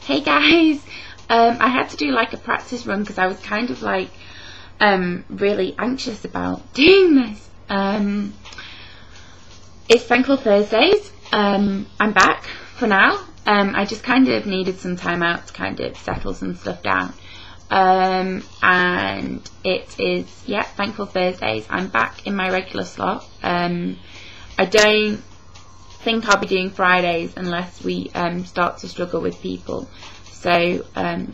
Hey guys, I had to do like a practice run because I was kind of like really anxious about doing this. It's Thankful Thursdays. I'm back for now. I just kind of needed some time out to kind of settle some stuff down. And it is, yeah, Thankful Thursdays. I'm back in my regular slot. I don't think I'll be doing Fridays unless we start to struggle with people. So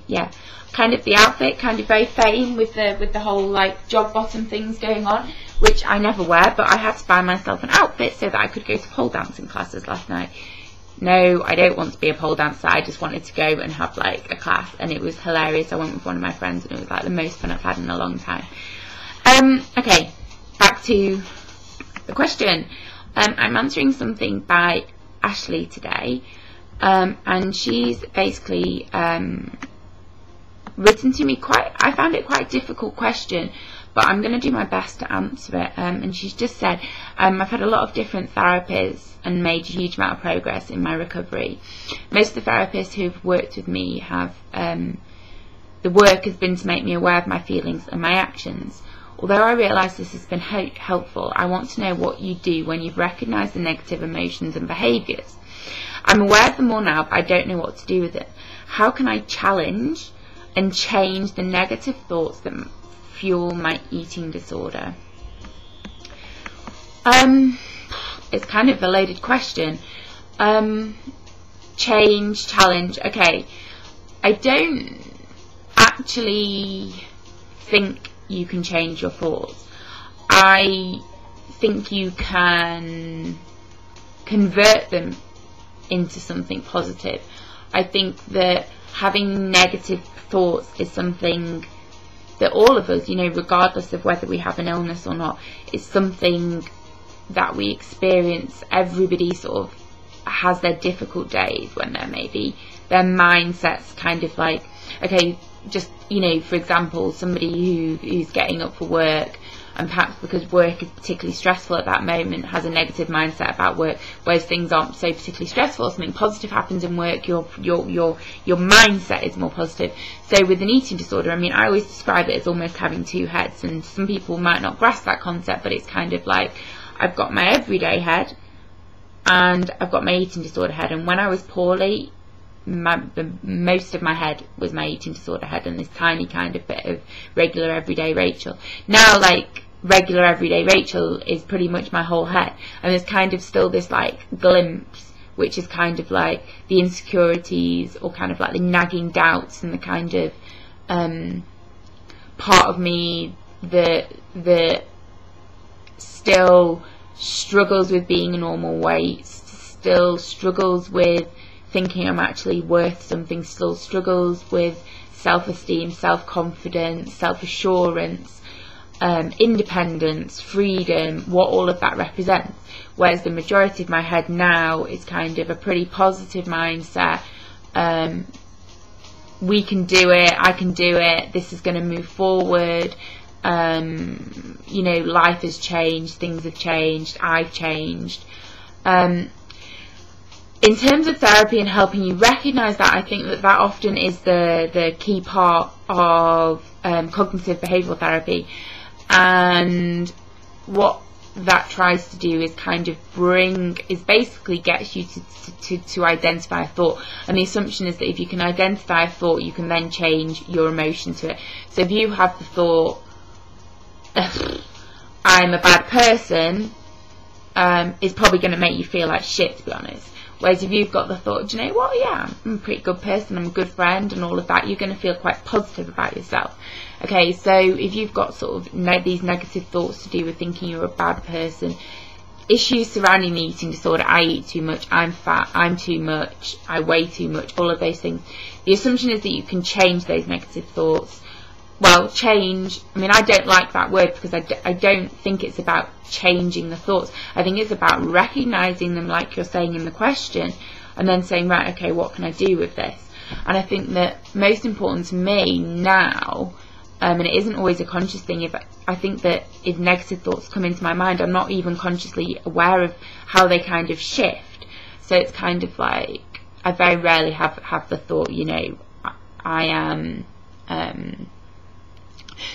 yeah, kind of the outfit, kind of very fame with the whole like jog bottom things going on, which I never wear, but I had to buy myself an outfit so that I could go to pole dancing classes last night. No, I don't want to be a pole dancer. I just wanted to go and have like a class, and it was hilarious. I went with one of my friends, and it was like the most fun I've had in a long time. Okay, back to the question. I'm answering something by Ashley today, and she's basically written to me I found it quite a difficult question, but I'm going to do my best to answer it. And she's just said, I've had a lot of different therapists and made a huge amount of progress in my recovery. Most of the therapists who've worked with me have, the work has been to make me aware of my feelings and my actions. Although I realise this has been helpful, I want to know what you do when you've recognised the negative emotions and behaviours. I'm aware of them all now, but I don't know what to do with it. How can I challenge and change the negative thoughts that fuel my eating disorder? It's kind of a loaded question. Change, challenge. Okay, I don't actually think you can change your thoughts. I think you can convert them into something positive. I think that having negative thoughts is something that all of us, you know, regardless of whether we have an illness or not, is something that we experience. Everybody sort of has their difficult days when they're maybe their mindset's kind of like, okay, just, you know, for example, somebody who's getting up for work, and perhaps because work is particularly stressful at that moment, has a negative mindset about work, whereas things aren't so particularly stressful, something positive happens in work, your mindset is more positive. So with an eating disorder, I mean, I always describe it as almost having two heads, and some people might not grasp that concept, but it's kind of like, I've got my everyday head and I've got my eating disorder head. And when I was poorly, most of my head was my eating disorder head, and this tiny kind of bit of regular everyday Rachel. Now, like, regular everyday Rachel is pretty much my whole head, and there's kind of still this like glimpse, which is kind of like the insecurities, or kind of like the nagging doubts, and the kind of part of me that still struggles with being a normal weight, still struggles with thinking I'm actually worth something, still struggles with self-esteem, self-confidence, self-assurance, independence, freedom, what all of that represents. Whereas the majority of my head now is kind of a pretty positive mindset. We can do it, I can do it, this is going to move forward. You know, life has changed, things have changed, I've changed. In terms of therapy and helping you recognise that, I think that often is the key part of cognitive behavioural therapy. And what that tries to do is kind of basically gets you to identify a thought. And the assumption is that if you can identify a thought, you can then change your emotion to it. So if you have the thought, I'm a bad person, it's probably going to make you feel like shit, to be honest. Whereas if you've got the thought, do you know what, yeah, I'm a pretty good person, I'm a good friend, and all of that, you're going to feel quite positive about yourself. Okay, so if you've got sort of these negative thoughts to do with thinking you're a bad person, issues surrounding the eating disorder, I eat too much, I'm fat, I'm too much, I weigh too much, all of those things, the assumption is that you can change those negative thoughts. Well, change, I mean, I don't like that word, because I don't think it's about changing the thoughts. I think it's about recognising them, like you're saying in the question, and then saying, right, okay, what can I do with this? And I think that most important to me now, and it isn't always a conscious thing, I think that if negative thoughts come into my mind, I'm not even consciously aware of how they kind of shift. So it's kind of like, I very rarely have the thought, you know, I am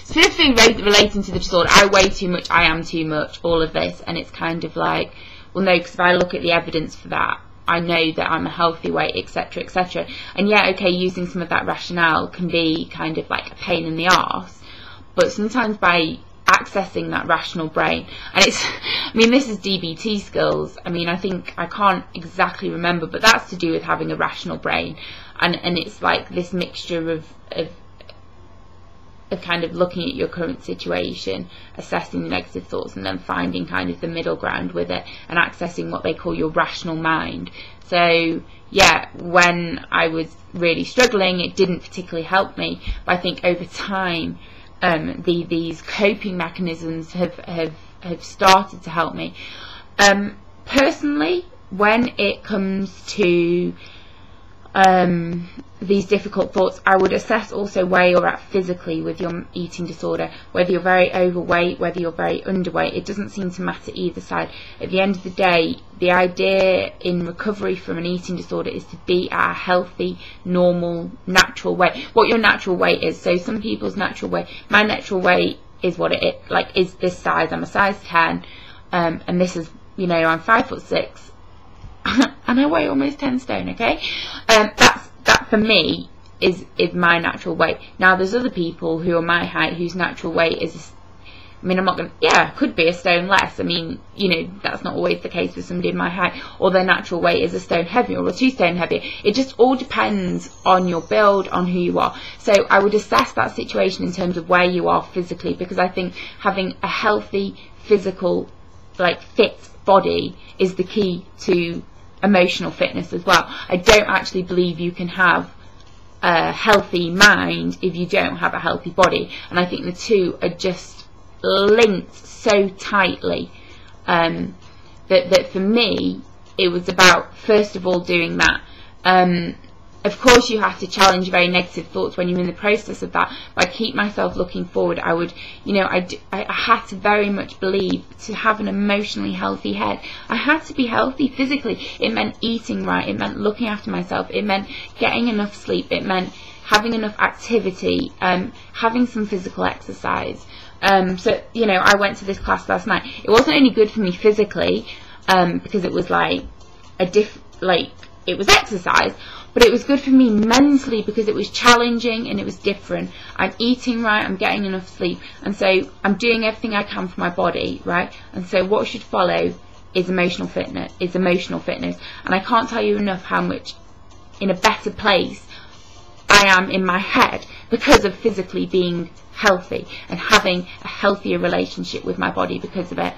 specifically relating to the disorder, I weigh too much, I am too much, all of this. And it's kind of like, well, no, because if I look at the evidence for that, I know that I'm a healthy weight, etc., etc. And yeah, okay, using some of that rationale can be kind of like a pain in the arse, but sometimes by accessing that rational brain, and it's, I mean, this is DBT skills. I mean, I think, I can't exactly remember, but that's to do with having a rational brain, and it's like this mixture of kind of looking at your current situation, assessing the negative thoughts, and then finding kind of the middle ground with it, and accessing what they call your rational mind. So yeah, when I was really struggling, it didn't particularly help me, but I think over time these coping mechanisms have started to help me. Personally, when it comes to these difficult thoughts, I would assess also where you're at physically with your eating disorder, whether you're very overweight, whether you're very underweight. It doesn't seem to matter either side. At the end of the day, the idea in recovery from an eating disorder is to be at a healthy, normal, natural weight. What your natural weight is. So some people's natural weight, my natural weight is what it is, like, is this size. I'm a size 10, and this is, you know, I'm 5'6", and I weigh almost 10 stone, okay? That for me is my natural weight. Now there's other people who are my height whose natural weight is, I mean, I'm not going to, yeah, could be a stone less. I mean, you know, that's not always the case with somebody in my height, or their natural weight is a stone heavier or 2 stone heavier. It just all depends on your build, on who you are. So I would assess that situation in terms of where you are physically, because I think having a healthy, physical, like, fit body is the key to emotional fitness as well. I don't actually believe you can have a healthy mind if you don't have a healthy body, and I think the two are just linked so tightly, that for me it was about, first of all, doing that. Of course you have to challenge very negative thoughts when you're in the process of that, but I keep myself looking forward. I would, you know, I had to very much believe, to have an emotionally healthy head, I had to be healthy physically. It meant eating right, it meant looking after myself, it meant getting enough sleep, it meant having enough activity, having some physical exercise. So, you know, I went to this class last night. It wasn't only good for me physically, because it was like it was exercise, but it was good for me mentally because it was challenging and it was different. I'm eating right, I'm getting enough sleep, and so I'm doing everything I can for my body, right? And so what should follow is emotional fitness. And I can't tell you enough how much in a better place I am in my head because of physically being healthy and having a healthier relationship with my body because of it.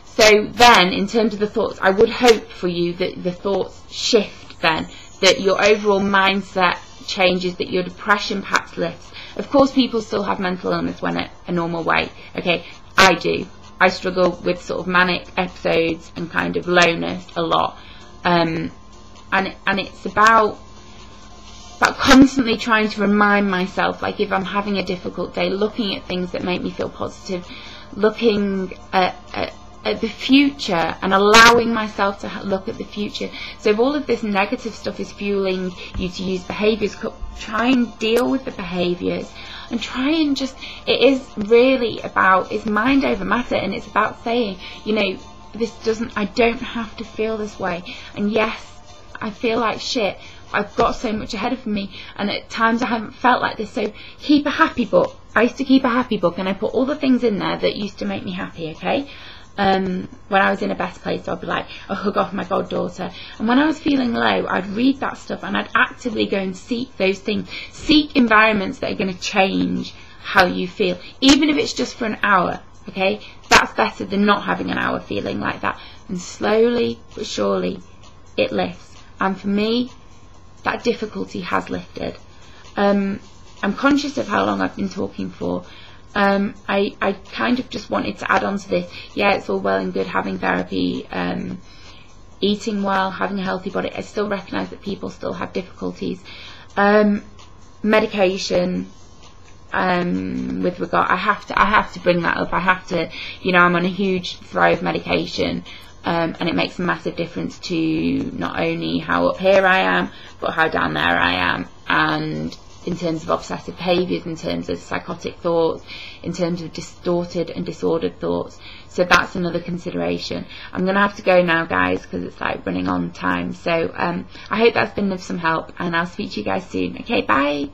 So then, in terms of the thoughts, I would hope for you that the thoughts shift then, that your overall mindset changes, that your depression perhaps lifts. Of course, people still have mental illness when at a normal weight, okay? I do. I struggle with sort of manic episodes and kind of lowness a lot. And it's about constantly trying to remind myself, like if I'm having a difficult day, looking at things that make me feel positive, looking at the future and allowing myself to look at the future. So if all of this negative stuff is fueling you to use behaviours, try and deal with the behaviours, and try and just, it is really about, it's mind over matter, and it's about saying, you know, I don't have to feel this way, and yes, I feel like shit, I've got so much ahead of me, and at times I haven't felt like this. So keep a happy book. I used to keep a happy book, and I put all the things in there that used to make me happy, okay? When I was in a best place, I'd be like, a hug off my goddaughter. And when I was feeling low, I'd read that stuff, and I'd actively go and seek those things. Seek environments that are going to change how you feel, even if it's just for an hour, okay? That's better than not having an hour feeling like that. And slowly but surely, it lifts. And for me, that difficulty has lifted. I'm conscious of how long I've been talking for. I kind of just wanted to add on to this. Yeah, it's all well and good having therapy, eating well, having a healthy body. I still recognise that people still have difficulties. Medication, with regard, I have to bring that up. I have to, you know, I'm on a huge Thrive medication, and it makes a massive difference to not only how up here I am, but how down there I am, and in terms of obsessive behaviours, in terms of psychotic thoughts, in terms of distorted and disordered thoughts. So that's another consideration. I'm going to have to go now, guys, because it's like running on time. So I hope that's been of some help, and I'll speak to you guys soon. Okay, bye.